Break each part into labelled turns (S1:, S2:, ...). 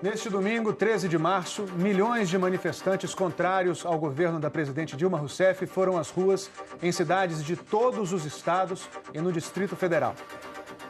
S1: Neste domingo, 13 de março, milhões de manifestantes contrários ao governo da presidente Dilma Rousseff foram às ruas em cidades de todos os estados e no Distrito Federal.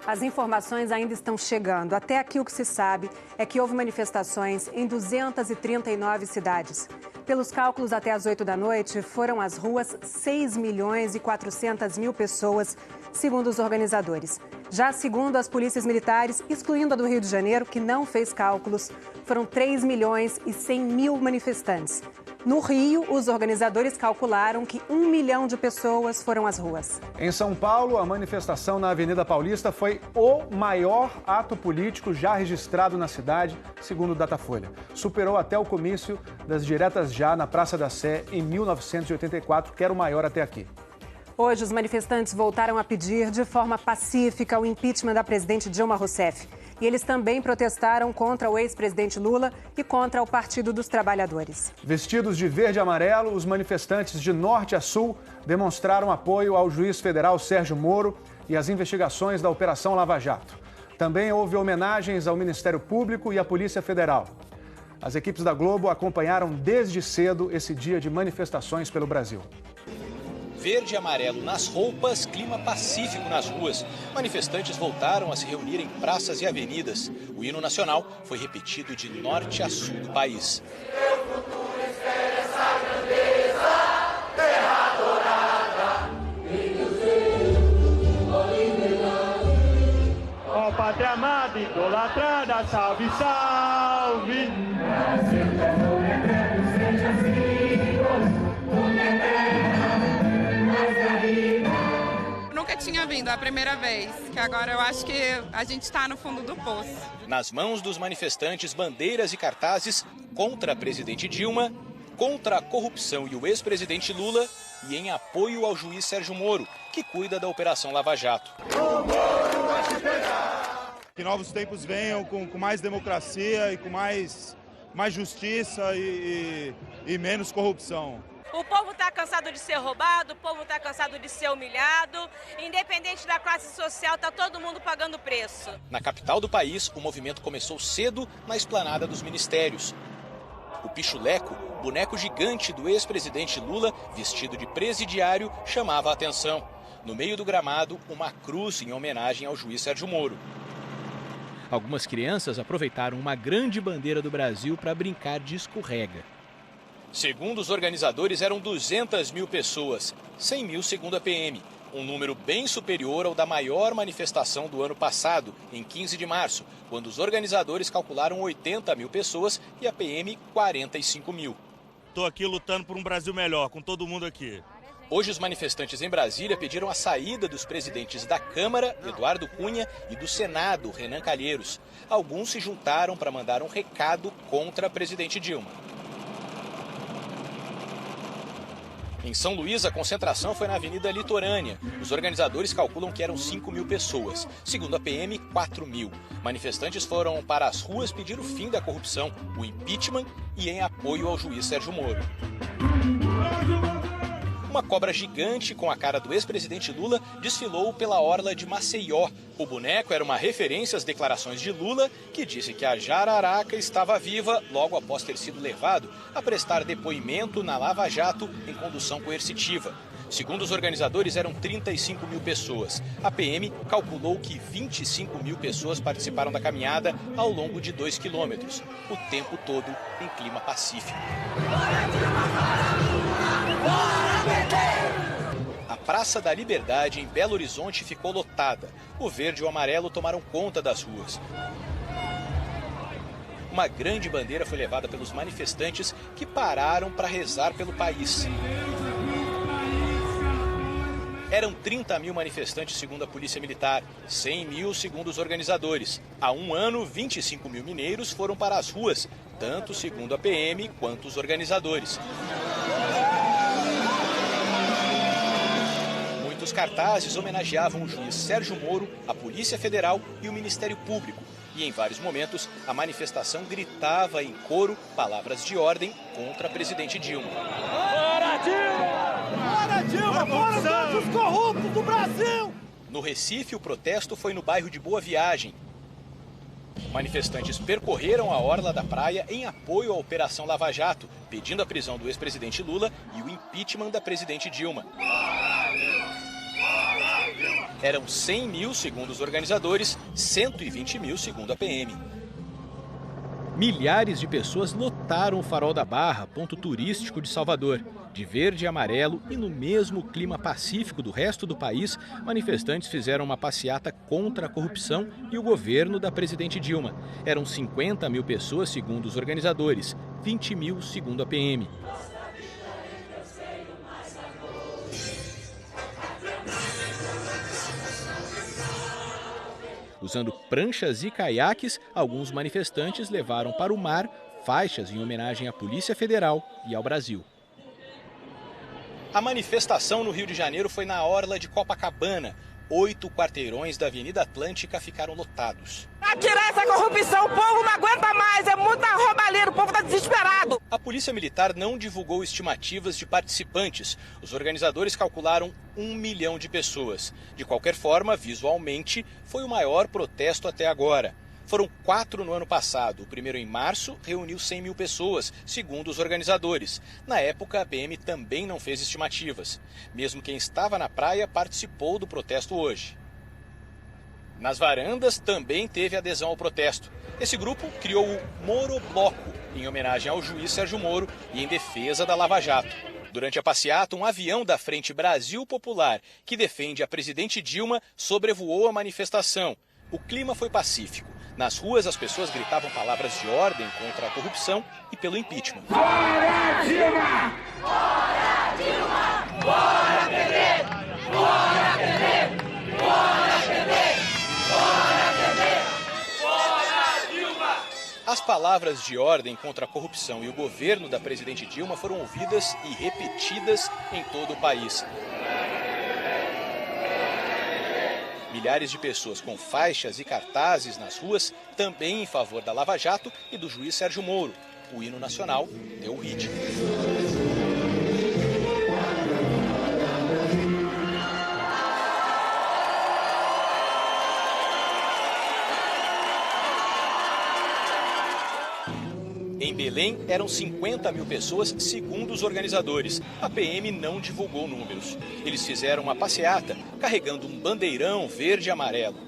S2: As informações ainda estão chegando. Até aqui o que se sabe é que houve manifestações em 239 cidades. Pelos cálculos, até às 8 da noite, foram às ruas 6 milhões e 400 mil pessoas, segundo os organizadores. Já segundo as polícias militares, excluindo a do Rio de Janeiro, que não fez cálculos, foram 3 milhões e 100 mil manifestantes. No Rio, os organizadores calcularam que 1 milhão de pessoas foram às ruas.
S1: Em São Paulo, a manifestação na Avenida Paulista foi o maior ato político já registrado na cidade, segundo o Datafolha. Superou até o comício das diretas já na Praça da Sé em 1984, que era o maior até aqui.
S2: Hoje, os manifestantes voltaram a pedir de forma pacífica o impeachment da presidente Dilma Rousseff. E eles também protestaram contra o ex-presidente Lula e contra o Partido dos Trabalhadores.
S1: Vestidos de verde e amarelo, os manifestantes de norte a sul demonstraram apoio ao juiz federal Sérgio Moro e às investigações da Operação Lava Jato. Também houve homenagens ao Ministério Público e à Polícia Federal. As equipes da Globo acompanharam desde cedo esse dia de manifestações pelo Brasil.
S3: Verde e amarelo nas roupas, clima pacífico nas ruas. Manifestantes voltaram a se reunir em praças e avenidas. O hino nacional foi repetido de norte a sul do país.
S4: Ó pátria amada, idolatrada, salve, salve!
S5: Nunca tinha vindo, é a primeira vez, que agora eu acho que a gente está no fundo do poço.
S3: Nas mãos dos manifestantes, bandeiras e cartazes contra a presidente Dilma, contra a corrupção e o ex-presidente Lula e em apoio ao juiz Sérgio Moro, que cuida da Operação Lava Jato.
S6: Que novos tempos venham com mais democracia e com mais justiça e menos corrupção.
S7: O povo está cansado de ser roubado, o povo está cansado de ser humilhado. Independente da classe social, está todo mundo pagando preço.
S3: Na capital do país, o movimento começou cedo na esplanada dos ministérios. O pichuleco, boneco gigante do ex-presidente Lula, vestido de presidiário, chamava a atenção. No meio do gramado, uma cruz em homenagem ao juiz Sérgio Moro. Algumas crianças aproveitaram uma grande bandeira do Brasil para brincar de escorrega. Segundo os organizadores, eram 200 mil pessoas, 100 mil segundo a PM. Um número bem superior ao da maior manifestação do ano passado, em 15 de março, quando os organizadores calcularam 80 mil pessoas e a PM 45 mil.
S6: Estou aqui lutando por um Brasil melhor, com todo mundo aqui.
S3: Hoje, os manifestantes em Brasília pediram a saída dos presidentes da Câmara, Eduardo Cunha, e do Senado, Renan Calheiros. Alguns se juntaram para mandar um recado contra a presidente Dilma. Em São Luís, a concentração foi na Avenida Litorânea. Os organizadores calculam que eram 5 mil pessoas. Segundo a PM, 4 mil. Manifestantes foram para as ruas pedir o fim da corrupção, o impeachment e em apoio ao juiz Sérgio Moro. Uma cobra gigante com a cara do ex-presidente Lula desfilou pela orla de Maceió. O boneco era uma referência às declarações de Lula, que disse que a jararaca estava viva logo após ter sido levado a prestar depoimento na Lava Jato em condução coercitiva. Segundo os organizadores, eram 35 mil pessoas. A PM calculou que 25 mil pessoas participaram da caminhada ao longo de 2 quilômetros, o tempo todo em clima pacífico. A Praça da Liberdade, em Belo Horizonte, ficou lotada. O verde e o amarelo tomaram conta das ruas. Uma grande bandeira foi levada pelos manifestantes que pararam para rezar pelo país. Eram 30 mil manifestantes, segundo a Polícia Militar, 100 mil, segundo os organizadores. Há um ano, 25 mil mineiros foram para as ruas, tanto segundo a PM quanto os organizadores. Muitos cartazes homenageavam o juiz Sérgio Moro, a Polícia Federal e o Ministério Público. E em vários momentos, a manifestação gritava em coro palavras de ordem contra a presidente Dilma.
S4: Fora Dilma! Fora Dilma! Fora todos os corruptos do Brasil!
S3: No Recife, o protesto foi no bairro de Boa Viagem. Manifestantes percorreram a orla da praia em apoio à Operação Lava Jato, pedindo a prisão do ex-presidente Lula e o impeachment da presidente Dilma. Eram 100 mil, segundo os organizadores, 120 mil, segundo a PM. Milhares de pessoas lotaram o Farol da Barra, ponto turístico de Salvador. De verde e amarelo e no mesmo clima pacífico do resto do país, manifestantes fizeram uma passeata contra a corrupção e o governo da presidente Dilma. Eram 50 mil pessoas, segundo os organizadores, 20 mil, segundo a PM. Usando pranchas e caiaques, alguns manifestantes levaram para o mar faixas em homenagem à Polícia Federal e ao Brasil. A manifestação no Rio de Janeiro foi na orla de Copacabana. 8 quarteirões da Avenida Atlântica ficaram lotados.
S8: Pra tirar essa corrupção, o povo não aguenta mais, é muita roubalheira, o povo está desesperado.
S3: A Polícia Militar não divulgou estimativas de participantes. Os organizadores calcularam 1 milhão de pessoas. De qualquer forma, visualmente, foi o maior protesto até agora. Foram 4 no ano passado. O primeiro, em março, reuniu 100 mil pessoas, segundo os organizadores. Na época, a PM também não fez estimativas. Mesmo quem estava na praia participou do protesto hoje. Nas varandas também teve adesão ao protesto. Esse grupo criou o Morobloco, em homenagem ao juiz Sérgio Moro e em defesa da Lava Jato. Durante a passeata, um avião da Frente Brasil Popular, que defende a presidente Dilma, sobrevoou a manifestação. O clima foi pacífico. Nas ruas, as pessoas gritavam palavras de ordem contra a corrupção e pelo impeachment.
S4: Fora Dilma! Fora Dilma! Fora PT! Fora PT! Fora PT! Fora PT! Fora Dilma!
S3: As palavras de ordem contra a corrupção e o governo da presidente Dilma foram ouvidas e repetidas em todo o país. Milhares de pessoas com faixas e cartazes nas ruas, também em favor da Lava Jato e do juiz Sérgio Moro. O hino nacional deu o ritmo. Em Belém, eram 50 mil pessoas, segundo os organizadores. A PM não divulgou números. Eles fizeram uma passeata, carregando um bandeirão verde e amarelo.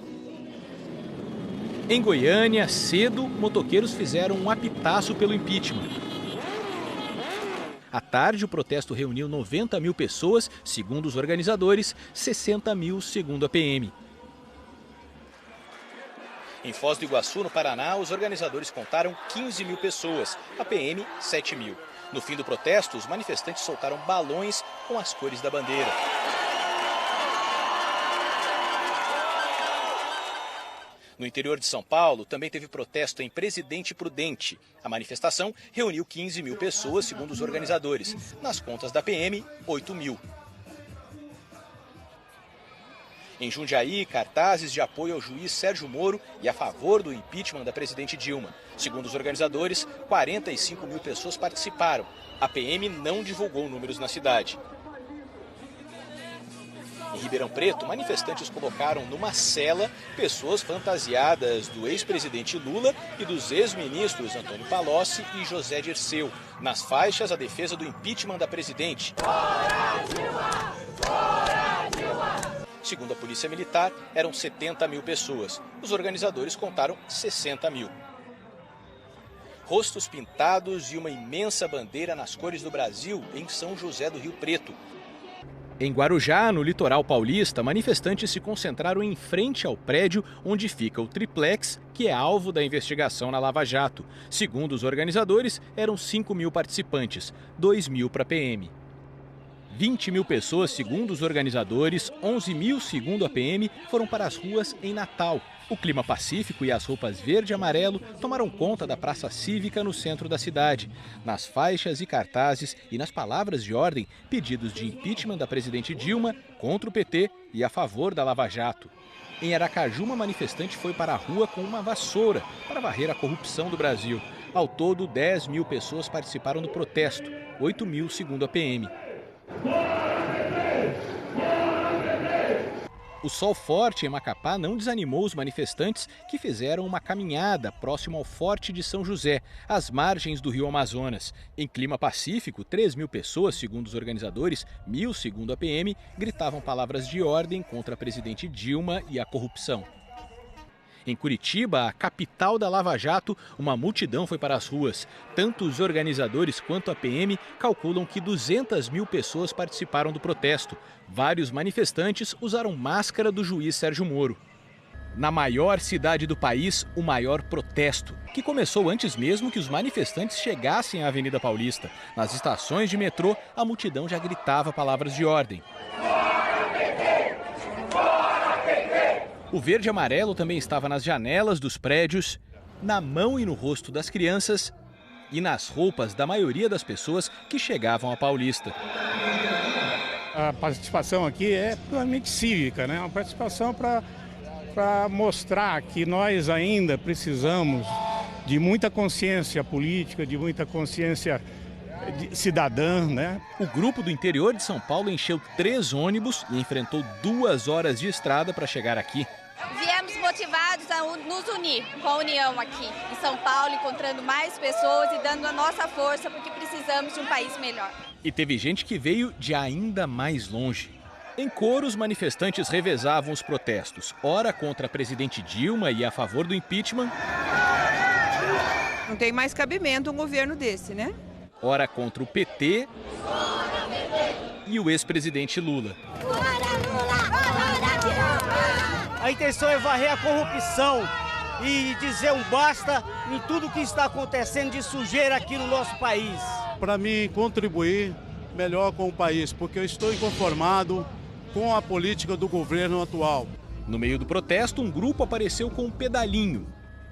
S3: Em Goiânia, cedo, motoqueiros fizeram um apitaço pelo impeachment. À tarde, o protesto reuniu 90 mil pessoas, segundo os organizadores, 60 mil, segundo a PM. Em Foz do Iguaçu, no Paraná, os organizadores contaram 15 mil pessoas, a PM 7 mil. No fim do protesto, os manifestantes soltaram balões com as cores da bandeira. No interior de São Paulo, também teve protesto em Presidente Prudente. A manifestação reuniu 15 mil pessoas, segundo os organizadores. Nas contas da PM, 8 mil. Em Jundiaí, cartazes de apoio ao juiz Sérgio Moro e a favor do impeachment da presidente Dilma. Segundo os organizadores, 45 mil pessoas participaram. A PM não divulgou números na cidade. Em Ribeirão Preto, manifestantes colocaram numa cela pessoas fantasiadas do ex-presidente Lula e dos ex-ministros Antônio Palocci e José Dirceu. Nas faixas, a defesa do impeachment da presidente.
S4: Fora Dilma! Fora Dilma!
S3: Segundo a Polícia Militar, eram 70 mil pessoas. Os organizadores contaram 60 mil. Rostos pintados e uma imensa bandeira nas cores do Brasil em São José do Rio Preto. Em Guarujá, no litoral paulista, manifestantes se concentraram em frente ao prédio onde fica o triplex, que é alvo da investigação na Lava Jato. Segundo os organizadores, eram 5 mil participantes, 2 mil para a PM. 20 mil pessoas, segundo os organizadores, 11 mil, segundo a PM, foram para as ruas em Natal. O clima pacífico e as roupas verde e amarelo tomaram conta da praça cívica no centro da cidade. Nas faixas e cartazes e nas palavras de ordem, pedidos de impeachment da presidente Dilma contra o PT e a favor da Lava Jato. Em Aracaju, uma manifestante foi para a rua com uma vassoura para varrer a corrupção do Brasil. Ao todo, 10 mil pessoas participaram do protesto, 8 mil, segundo a PM. O sol forte em Macapá não desanimou os manifestantes que fizeram uma caminhada próximo ao Forte de São José, às margens do rio Amazonas. Em clima pacífico, 3.000 pessoas, segundo os organizadores, 1.000 segundo a PM, gritavam palavras de ordem contra a presidente Dilma e a corrupção. Em Curitiba, a capital da Lava Jato, uma multidão foi para as ruas. Tanto os organizadores quanto a PM calculam que 200.000 pessoas participaram do protesto. Vários manifestantes usaram máscara do juiz Sérgio Moro. Na maior cidade do país, o maior protesto, que começou antes mesmo que os manifestantes chegassem à Avenida Paulista. Nas estações de metrô, a multidão já gritava palavras de ordem. O verde e amarelo também estava nas janelas dos prédios, na mão e no rosto das crianças e nas roupas da maioria das pessoas que chegavam à Paulista.
S9: A participação aqui é puramente cívica, né? Uma participação para mostrar que nós ainda precisamos de muita consciência política, de muita consciência cidadã, né?
S3: O grupo do interior de São Paulo encheu 3 ônibus e enfrentou 2 horas de estrada para chegar aqui.
S10: Viemos motivados a nos unir com a união aqui em São Paulo, encontrando mais pessoas e dando a nossa força, porque precisamos de um país melhor.
S3: E teve gente que veio de ainda mais longe. Em coro, os manifestantes revezavam os protestos, ora contra a presidente Dilma e a favor do impeachment.
S11: Não tem mais cabimento um governo desse, né?
S3: Ora contra o PT e o ex-presidente Lula.
S12: A intenção é varrer a corrupção e dizer um basta em tudo que está acontecendo de sujeira aqui no nosso país.
S13: Para mim, contribuir melhor com o país, porque eu estou inconformado com a política do governo atual.
S3: No meio do protesto, um grupo apareceu com um pedalinho,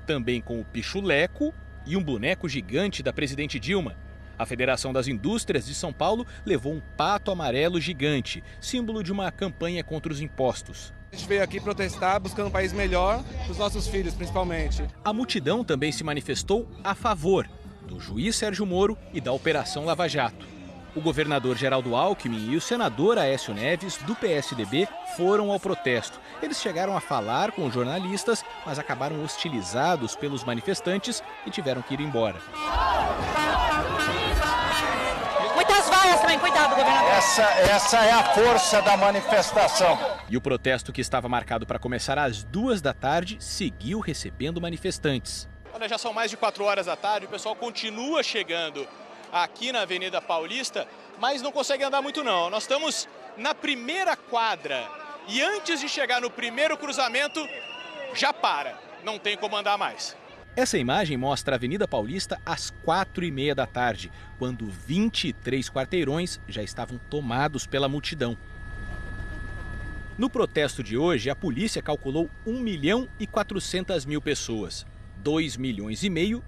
S3: também com o pichuleco e um boneco gigante da presidente Dilma. A Federação das Indústrias de São Paulo levou um pato amarelo gigante, símbolo de uma campanha contra os impostos.
S14: A gente veio aqui protestar, buscando um país melhor para os nossos filhos, principalmente.
S3: A multidão também se manifestou a favor do juiz Sérgio Moro e da Operação Lava Jato. O governador Geraldo Alckmin e o senador Aécio Neves, do PSDB, foram ao protesto. Eles chegaram a falar com os jornalistas, mas acabaram hostilizados pelos manifestantes e tiveram que ir embora.
S15: Muitas vaias também, cuidado, governador.
S16: Essa é a força da manifestação.
S3: E o protesto, que estava marcado para começar às 2 da tarde, seguiu recebendo manifestantes.
S17: Olha, já são mais de 4 horas da tarde, o pessoal continua chegando aqui na Avenida Paulista, mas não consegue andar muito não. Nós estamos na primeira quadra e antes de chegar no primeiro cruzamento, já para, não tem como andar mais.
S3: Essa imagem mostra a Avenida Paulista às 4h30 da tarde, quando 23 quarteirões já estavam tomados pela multidão. No protesto de hoje, a polícia calculou 1.400.000 pessoas. 2,5 milhões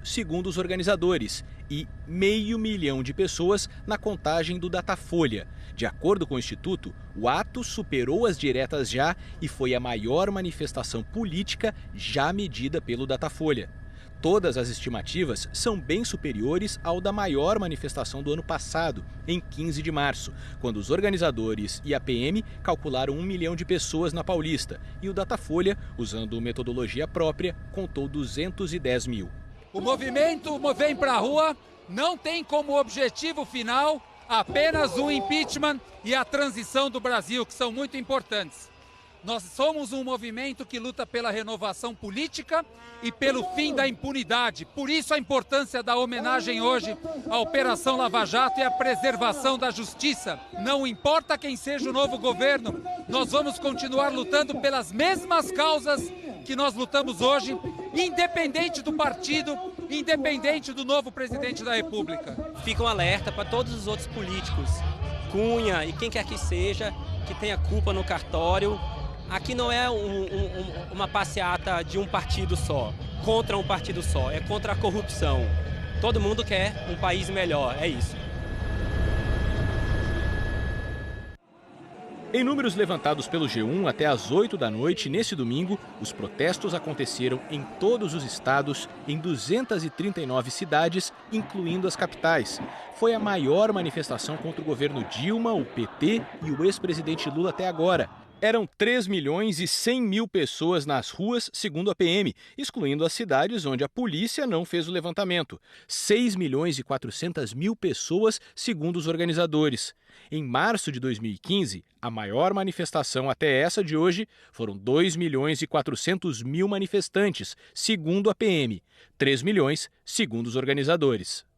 S3: segundo os organizadores e 500 mil de pessoas na contagem do Datafolha. De acordo com o Instituto, o ato superou as diretas já e foi a maior manifestação política já medida pelo Datafolha. Todas as estimativas são bem superiores ao da maior manifestação do ano passado, em 15 de março, quando os organizadores e a PM calcularam 1 milhão de pessoas na Paulista e o Datafolha, usando metodologia própria, contou 210 mil.
S18: O movimento Vem Pra Rua não tem como objetivo final apenas o impeachment e a transição do Brasil, que são muito importantes. Nós somos um movimento que luta pela renovação política e pelo fim da impunidade. Por isso a importância da homenagem hoje à Operação Lava Jato e à preservação da justiça. Não importa quem seja o novo governo, nós vamos continuar lutando pelas mesmas causas que nós lutamos hoje, independente do partido, independente do novo presidente da República.
S19: Fica um alerta para todos os outros políticos, Cunha e quem quer que seja, que tenha culpa no cartório. Aqui não é uma passeata de um partido só, contra um partido só, é contra a corrupção. Todo mundo quer um país melhor, é isso.
S3: Em números levantados pelo G1 até às 8 da noite, nesse domingo, os protestos aconteceram em todos os estados, em 239 cidades, incluindo as capitais. Foi a maior manifestação contra o governo Dilma, o PT e o ex-presidente Lula até agora. Eram 3 milhões e 100 mil pessoas nas ruas, segundo a PM, excluindo as cidades onde a polícia não fez o levantamento. 6 milhões e 400 mil pessoas, segundo os organizadores. Em março de 2015, a maior manifestação até essa de hoje foram 2 milhões e 400 mil manifestantes, segundo a PM. 3 milhões, segundo os organizadores.